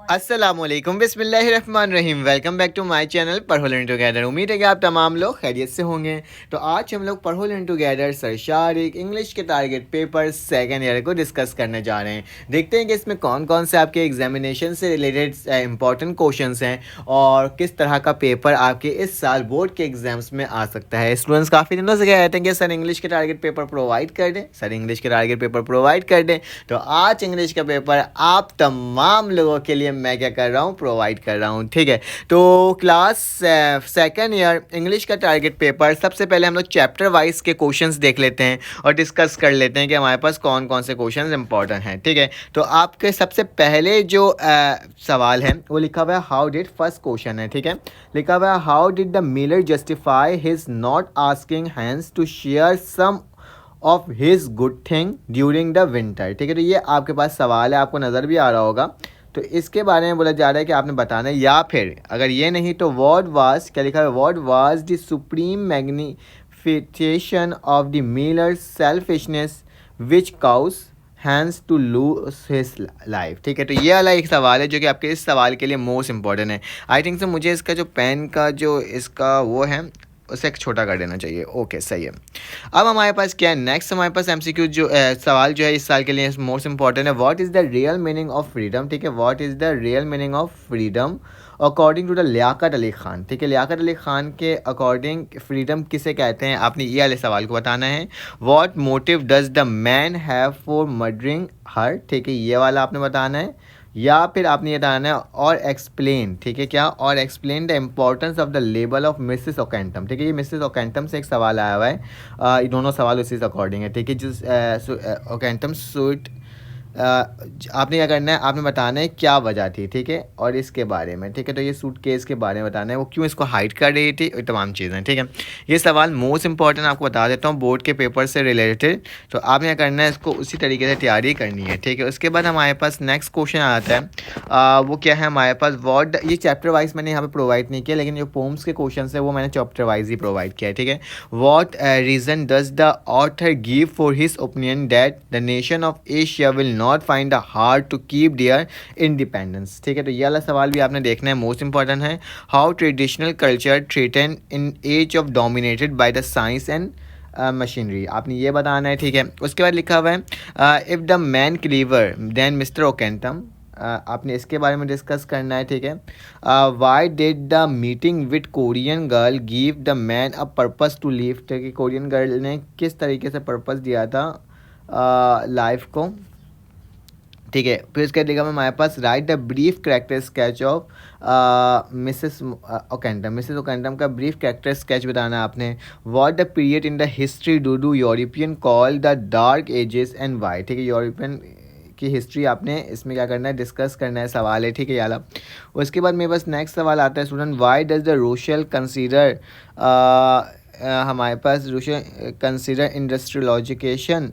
अस्सलामुअलैकुम बिस्मिल्लाहिर्रहमानिर्रहीम। Welcome back to my channel पढ़ो लर्न टुगेदर। उम्मीद है कि आप तमाम लोग खैरियत से होंगे। तो आज हम लोग पढ़ो लर्न टुगेदर सरशारिक इंग्लिश के टारगेट पेपर सेकेंड ईयर को डिस्कस करने जा रहे हैं। देखते हैं कि इसमें कौन कौन से आपके एग्जामिनेशन से रिलेटेड इंपॉर्टेंट क्वेश्चंस हैं और किस तरह का पेपर आपके इस साल बोर्ड के एग्जाम्स में आ सकता है। स्टूडेंट्स काफ़ी दिनों से कह रहे थे कि सर इंग्लिश के टारगेट पेपर प्रोवाइड कर दें, सर इंग्लिश के टारगेट पेपर प्रोवाइड कर दें। तो आज इंग्लिश का पेपर आप तमाम लोगों के लिए मैं क्या कर रहा हूँ, प्रोवाइड कर रहा हूँ। ठीक है, तो क्लास सेकेंड ईयर इंग्लिश का टारगेट पेपर सबसे पहले हम लोग चैप्टर वाइज के क्वेश्चंस देख लेते हैं और डिस्कस कर लेते हैं कि हमारे पास कौन कौन से क्वेश्चंस इंपॉर्टेंट हैं। ठीक है, तो आपके सबसे पहले जो सवाल है वो लिखा हुआ है हाउ डिड, फर्स्ट क्वेश्चन है। ठीक है, लिखा हुआ है how did the miller justify his not asking Hans to share some of his good thing during the winter. ठीक है, तो ये आपके पास सवाल है, आपको नज़र भी आ रहा होगा। तो इसके बारे में बोला जा रहा है कि आपने बताना है, या फिर अगर ये नहीं तो व्हाट वाज, क्या लिखा है, what was the supreme magnification of the miller selfishness which cause Hans to lose his life. ठीक है, तो ये वाला एक सवाल है जो कि आपके इस सवाल के लिए मोस्ट इंपॉर्टेंट है। आई थिंक से मुझे इसका जो पेन का जो इसका वो है उसे एक छोटा कर देना चाहिए। ओके, सही है। अब हमारे पास क्या है, नेक्स्ट हमारे पास एमसीक्यू जो सवाल जो है इस साल के लिए मोस्ट इंपॉर्टेंट है। What is the real meaning of freedom. ठीक है, what is the real meaning of freedom according to the Liaquat Ali Khan. ठीक है, लियाकत अली खान के अकॉर्डिंग फ्रीडम किसे कहते हैं, आपने ये वाले सवाल को बताना है। What motive does the man have for murdering her. ठीक है, ये वाला आपने बताना है। या फिर आपने ये बताना है और एक्सप्लेन। ठीक है, क्या, और explain the importance of the label of Mrs Okentum. ठीक है, ये मिसेस ओकेंटम से एक सवाल आया हुआ है। ये दोनों सवाल उसी से अकॉर्डिंग है। ठीक है, जिस ओकेंटम सूट आपने क्या करना है, आपने बताना है क्या वजह थी। ठीक है, और इसके बारे में। ठीक है, तो ये सूट केस के बारे में बताना है, वो क्यों इसको हाइड कर रही थी, और तमाम चीज़ें। ठीक है, ये सवाल मोस्ट इंपॉर्टेंट आपको बता देता हूँ बोर्ड के पेपर से रिलेटेड। तो आपने क्या करना है, इसको उसी तरीके से तैयारी करनी है। ठीक है, उसके बाद हमारे पास नेक्स्ट क्वेश्चन आता है। वो क्या है हमारे पास, वर्ड, ये चैप्टर वाइज मैंने यहाँ पे प्रोवाइड नहीं किया, लेकिन जो पोम्स के क्वेश्चन है वो मैंने चैप्टर वाइज ही प्रोवाइड किया है। ठीक है, what reason does the author give for his opinion that the nation of Asia will not find the hard to keep their independence. ठीक है, तो ये वाला सवाल भी आपने देखना है, मोस्ट इंपॉर्टेंट है। How traditional culture threaten in age of dominated by the science and machinery, आपने ये बताना है। ठीक है, उसके बाद लिखा हुआ है if the man cleaver then Mister Okentum, आपने इसके बारे में डिस्कस करना है। ठीक है, why did the meeting with Korean girl give the man a purpose to live. ठीक है, कोरियन गर्ल ने किस तरीके से पर्पस दिया था लाइफ को। ठीक है, फिर इसके लिखा है हमारे पास write the brief character sketch of Mrs Okentum. Mrs Okentum का ब्रीफ कैरेक्टर स्केच बताना है आपने। What the period in the history do European call the dark ages and why. ठीक है, यूरोपियन की हिस्ट्री आपने इसमें क्या करना है, डिस्कस करना है, सवाल है। ठीक है, याला। उसके बाद मेरे पास नेक्स्ट सवाल आता है student, why does the Russell consider, हमारे पास Russell consider industrialisation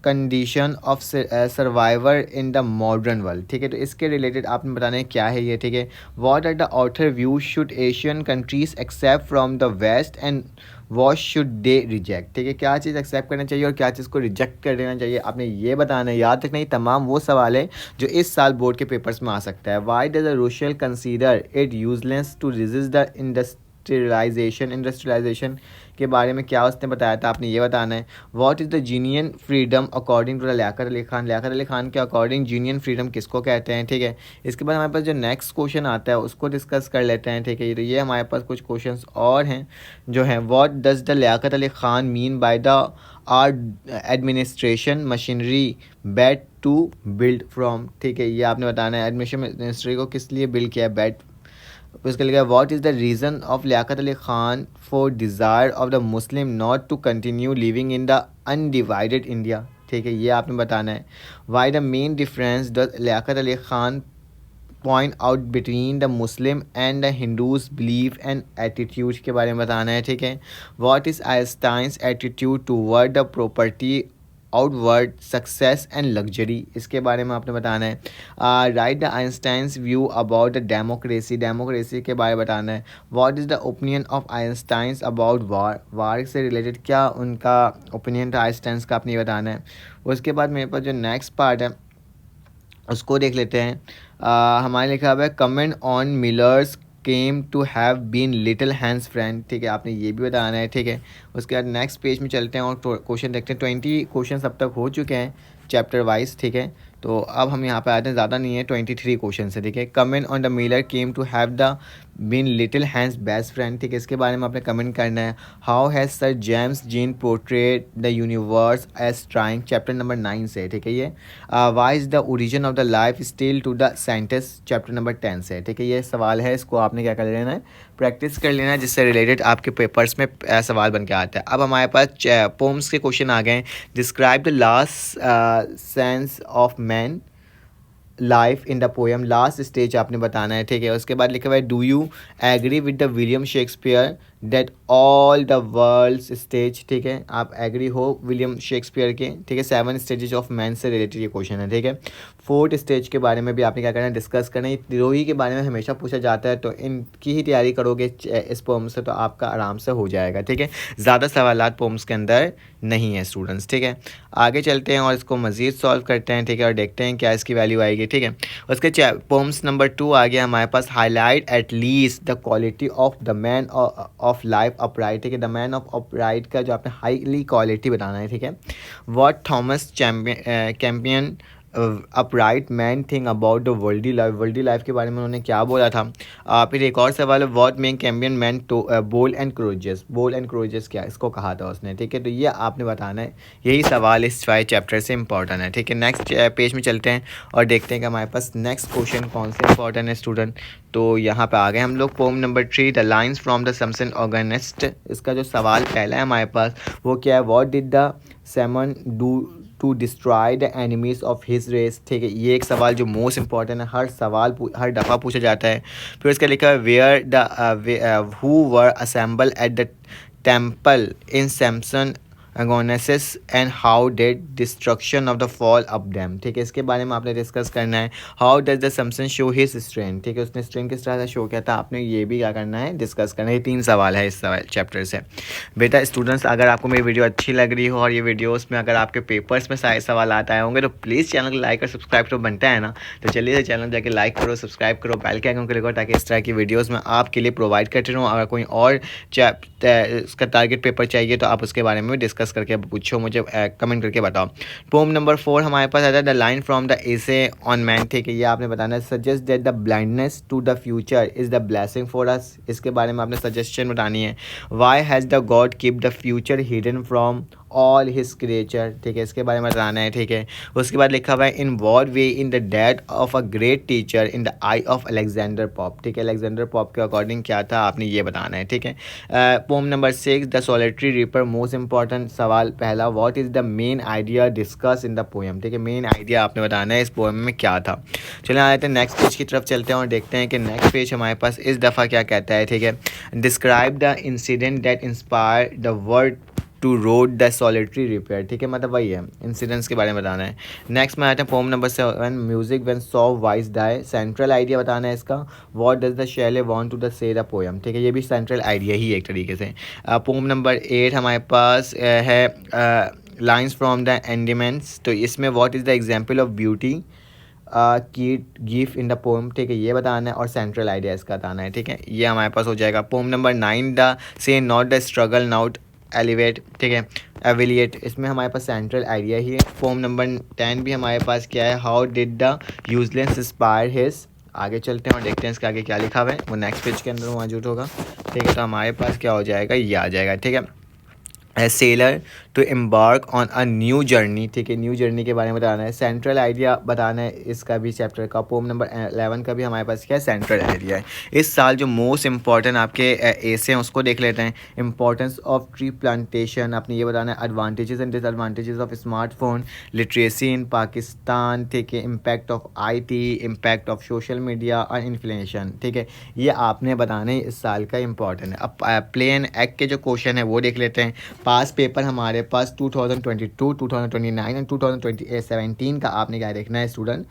condition of survivor in the modern world. ठीक है, तो इसके रिलेटेड आपने बताना है क्या है ये। ठीक है, what are the author view should Asian countries accept from the west and what should they reject. ठीक है, क्या चीज़ एक्सेप्ट करना चाहिए और क्या चीज़ को रिजेक्ट कर देना चाहिए, आपने ये बताना है। याद रखना, तमाम वो सवाल है जो इस साल बोर्ड के पेपर्स में आ सकता है। Why does the Russell consider it useless to resist the industrialisation के बारे में क्या उसने बताया था, आपने ये बताना है। What is the genuine freedom according to the Liaquat Ali Khan. Liaquat Ali Khan के अकॉर्डिंग जीनियन फ्रीडम किसको कहते हैं। ठीक है, इसके बाद हमारे पास जो नेक्स्ट क्वेश्चन आता है उसको डिस्कस कर लेते हैं। ठीक है, तो ये हमारे पास कुछ क्वेश्चंस और हैं जो हैं। What does the Liaquat Ali Khan mean by the our administration machinery bet to build from. ठीक है, ये आपने बताना है, एडमिनिस्ट्रेशन को किस लिए बिल्ड किया है, बेट। उसके लिए what is the reason of Liaquat Ali Khan for desire of the Muslim not to continue living in the undivided India. ठीक है, ये आपने बताना है। Why the main difference does Liaquat Ali Khan point out between the Muslim and the Hindus belief and attitude के बारे में बताना है। ठीक है, what is Einstein's attitude toward the property outward success and luxury, इसके बारे में आपने बताना है। Write the Einstein's view about the democracy, democracy के बारे में बताना है। What is the opinion of Einstein's about war, war से रिलेटेड क्या उनका ओपिनियन था आइंस्टाइंस का, आपने ये बताना है। उसके बाद मेरे पास जो नेक्स्ट पार्ट है उसको देख लेते हैं। हमारे लिखा हुआ है comment on miller's came to have been little hands friend, ठीक है, आपने ये भी बताना है, ठीक है। उसके बाद नेक्स्ट पेज में चलते हैं और क्वेश्चन देखते हैं। 20 क्वेश्चन अब तक हो चुके हैं चैप्टर वाइज, ठीक है। तो अब हम यहाँ पे आते हैं, ज़्यादा नहीं है, 23 क्वेश्चन है, ठीक है। Comment on the miller came to have the been little hands best friend, ठीक है, इसके बारे में आपने कमेंट करना है। How has sir James Jean portrait the universe as trying, chapter number 9 से, ठीक है। ये why is the origin of the life still to the scientist, chapter number 10 से, ठीक है। ये सवाल है, इसको आपने क्या कर लेना है, प्रैक्टिस कर लेना है, जिससे रिलेटेड आपके पेपर्स में सवाल बन के आता है। अब हमारे पास पोम्स के क्वेश्चन आ गए हैं। Describe the last sense of man life in the poem, last stage आपने बताना है, ठीक है। उसके बाद लिखा हुआ है do you agree with the William Shakespeare that all the world stage, ठीक है, आप एग्री हो विलियम शेक्सपियर के, ठीक है। 7 स्टेजेस ऑफ मैन से रिलेटेड ये क्वेश्चन है, ठीक है। 4th स्टेज के बारे में भी आपने क्या करना है, डिस्कस करना है। तिरोही के बारे में हमेशा पूछा जाता है, तो इनकी ही तैयारी करोगे इस पोम से तो आपका आराम से हो जाएगा, ठीक है। ज़्यादा सवालात पोम्स के अंदर नहीं है स्टूडेंट्स, ठीक है। आगे चलते हैं और इसको मज़ीद सॉल्व करते हैं, ठीक है, और देखते हैं क्या इसकी वैल्यू आएगी, ठीक है। उसके पोम्स नंबर 2 आ गया हमारे पास। Highlight at least the quality of the man of life upright, ठीक है। द मैन ऑफ अपराइट का जो आपने हाईली क्वालिटी बताना है, ठीक है। What Thomas Campion upright man thing about the worldly life के बारे में उन्होंने क्या बोला था। फिर एक और सवाल है, what make Campion man to bow and crosses क्या इसको कहा था उसने, ठीक है। तो ये आपने बताना है, यही सवाल इस 5 चैप्टर से इंपॉर्टेंट है, ठीक है। नेक्स्ट पेज में चलते हैं और देखते हैं कि हमारे पास नेक्स्ट क्वेश्चन कौन से इंपॉर्टेंट है स्टूडेंट। तो यहाँ पे आ गए हम लोग poem number 3 the lines from the Samson organist. इसका जो सवाल पहला है हमारे पास वो क्या है, what did the Samson do to destroy the enemies of his race, ठीक है। ये एक सवाल जो मोस्ट इंपॉर्टेंट है, हर दफ़ा पूछा जाता है। फिर उसका लिखा है where the who were assemble at the temple in Samson Agonistes and how did destruction of the fall up dam, ठीक है। इसके बारे में आपने डिस्कस करना है। How does the Samson show his strength, ठीक है, उसने स्ट्रेंथ किस तरह से शो किया था, आपने ये भी क्या करना है, डिस्कस करना है। ये 3 सवाल है इस सवाल चैप्टर से। बेटा स्टूडेंट्स, अगर आपको मेरी वीडियो अच्छी लग रही हो और ये वीडियोस में अगर आपके पेपर्स में सारे सवाल आते आए होंगे तो प्लीज़ चैनल को लाइक और सब्सक्राइब तो बनता है ना, तो चलिए चैनल जाके लाइक करो, सब्सक्राइब करो, बेल के आइकन को क्लिक करो, ताकि इस तरह की वीडियोज़ में आपके लिए प्रोवाइड करते रहूँ। अगर कोई और उसका टारगेट पेपर चाहिए तो आप उसके बारे में डिस्कस करके पूछो, मुझे कमेंट करके बताओ। पोम नंबर 4 हमारे पास आता है the line from the essay on man, ठीक है। ये आपने बताना है suggest that the blindness to the future is the blessing for us, इसके बारे में आपने सजेशन बतानी है। Why has the God keep the future hidden from all his creature, ठीक है, इसके बारे में बताना है, ठीक है। उसके बाद लिखा हुआ है in what way in the death of a great teacher in the I of Alexander Pope, ठीक है। अलेक्जेंडर पॉप के अकॉर्डिंग क्या था, आपने ये बताना है, ठीक है। Poem number 6 the solitary reaper, most important सवाल पहला, what is the main idea discuss in the poem, ठीक है। मेन आइडिया आपने बताना है इस पोएम में क्या था। चलिए आ जाते हैं नेक्स्ट पेज की तरफ चलते हैं और देखते हैं कि नेक्स्ट पेज हमारे पास इस दफ़ा क्या कहता है, ठीक है। Describe the incident that inspire the word to road the solitary repair, ठीक है, मतलब वही है, इंसिडेंट्स के बारे में बताना है। नेक्स्ट में आते हैं poem number 7 music when soft voice die, central idea बताना है इसका। What does the Shelley want to the say the poem, ठीक है, ये भी सेंट्रल आइडिया ही एक तरीके से। पोम नंबर 8 हमारे पास है लाइन्स फ्रॉम द एंडिमेंट्स, तो इसमें what is the example of beauty की गिफ इन द पोम, ठीक है, ये बताना है और सेंट्रल आइडिया इसका बताना है, ठीक है। ये हमारे पास हो जाएगा। पोम नंबर 9 द से नॉट द स्ट्रगल नाउट एलिवेट, ठीक है, एविलिएट, इसमें हमारे पास सेंट्रल आइडिया ही है। फॉर्म नंबर 10 भी हमारे पास क्या है, how did the useless inspire his, आगे चलते हैं और देखते हैं इसके आगे क्या लिखा हुआ है, वो नेक्स्ट पेज के अंदर मौजूद होगा, ठीक है। तो हमारे पास क्या हो जाएगा, ये आ जाएगा, ठीक है। A sailor to embark on a new journey, ठीक है, न्यू जर्नी के बारे में बताना है। सेंट्रल आइडिया बताना है इसका भी चैप्टर का। पोम नंबर 11 का भी हमारे पास क्या है, सेंट्रल आइडिया है। इस साल जो मोस्ट इंपॉर्टेंट आपके एसे हैं उसको देख लेते हैं। इंपॉर्टेंस ऑफ ट्री प्लांटेशन आपने ये बताना है। Advantages and disadvantages of smartphone, literacy इन पाकिस्तान, ठीक है, impact of IT, impact of social media और इन्फ्लेशन, ठीक है, ये आपने बताना है, इस साल का इंपॉर्टेंट है। अब प्लेन एक्ट के जो क्वेश्चन है वो देख लेते हैं। पास पेपर हमारे पास 2022, 2029 एंड 2017 का आपने क्या देखना है स्टूडेंट,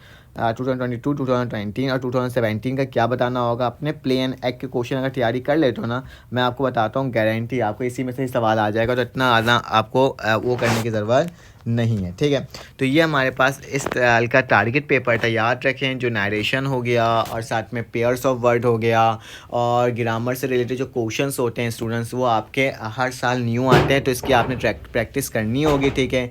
2022, 2019 और 2017 का क्या बताना होगा। अपने प्लेन एक्ट के क्वेश्चन अगर तैयारी कर लेते हो ना, मैं आपको बताता हूँ गारंटी आपको इसी में से ही सवाल आ जाएगा, तो इतना ज़्यादा आपको वो करने की ज़रूरत नहीं है, ठीक है। तो ये हमारे पास इस साल का टारगेट पेपर था, याद रखें, जो नरेशन हो गया और साथ में पेयर्स ऑफ वर्ड हो गया और ग्रामर से रिलेटेड जो क्वेश्चंस होते हैं स्टूडेंट्स, वो आपके हर साल न्यू आते हैं, तो इसकी आपने प्रैक्टिस करनी होगी, ठीक है।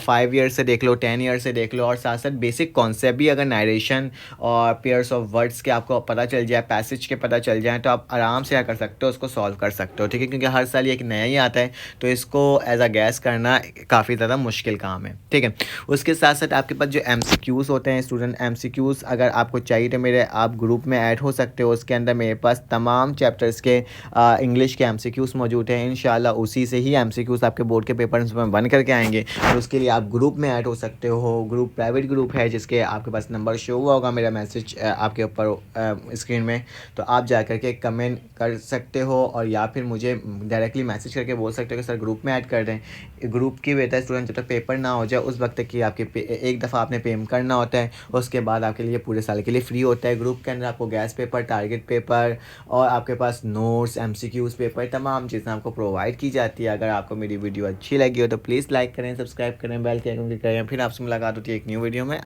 5 ईयर से देख लो, 10 ईयर से देख लो, और साथ साथ बेसिक कॉन्सेप्ट भी अगर नरेशन और पेयर्स ऑफ वर्ड्स के आपको पता चल जाए, पैसेज के पता चल जाए, तो आप आराम से क्या कर सकते हो, उसको सॉल्व कर सकते हो, ठीक है। क्योंकि हर साल ये एक नया ही आता है, तो इसको एज अ गैस करना काफ़ी ज़्यादा मुश्किल काम है, ठीक है। उसके साथ साथ आपके पास जो MCQs होते हैं स्टूडेंट, MCQs अगर आपको चाहिए तो मेरे आप ग्रुप में ऐड हो सकते हो। उसके अंदर मेरे पास तमाम चैप्टर्स के इंग्लिश के MCQs मौजूद हैं। इंशाल्लाह उसी से ही MCQs आपके बोर्ड के पेपर्स में बन करके आएंगे, और उसके लिए आप ग्रुप में ऐड हो सकते हो। ग्रुप प्राइवेट ग्रुप है, जिसके आपके पास नंबर शो हुआ होगा, मेरा मैसेज आपके ऊपर स्क्रीन में, तो आप जा करके कमेंट कर सकते हो, और या फिर मुझे डायरेक्टली मैसेज करके बोल सकते हो कि सर ग्रुप में ऐड कर दें। ग्रुप की बेहतर है स्टूडेंट, जब तक पेपर ना हो जाए उस वक्त की आपके एक दफ़ा आपने पेमेंट करना होता है, उसके बाद आपके लिए पूरे साल के लिए फ्री होता है। ग्रुप के अंदर आपको गैस पेपर, टारगेट पेपर और आपके पास नोट्स, MCQs पेपर, तमाम चीज़ें आपको प्रोवाइड की जाती है। अगर आपको मेरी वीडियो अच्छी लगी हो तो प्लीज़ लाइक करें, सब्सक्राइब करें, बेल के आइकन क्लिक करें। फिर आपसे मुलाकात होती है एक न्यू वीडियो में।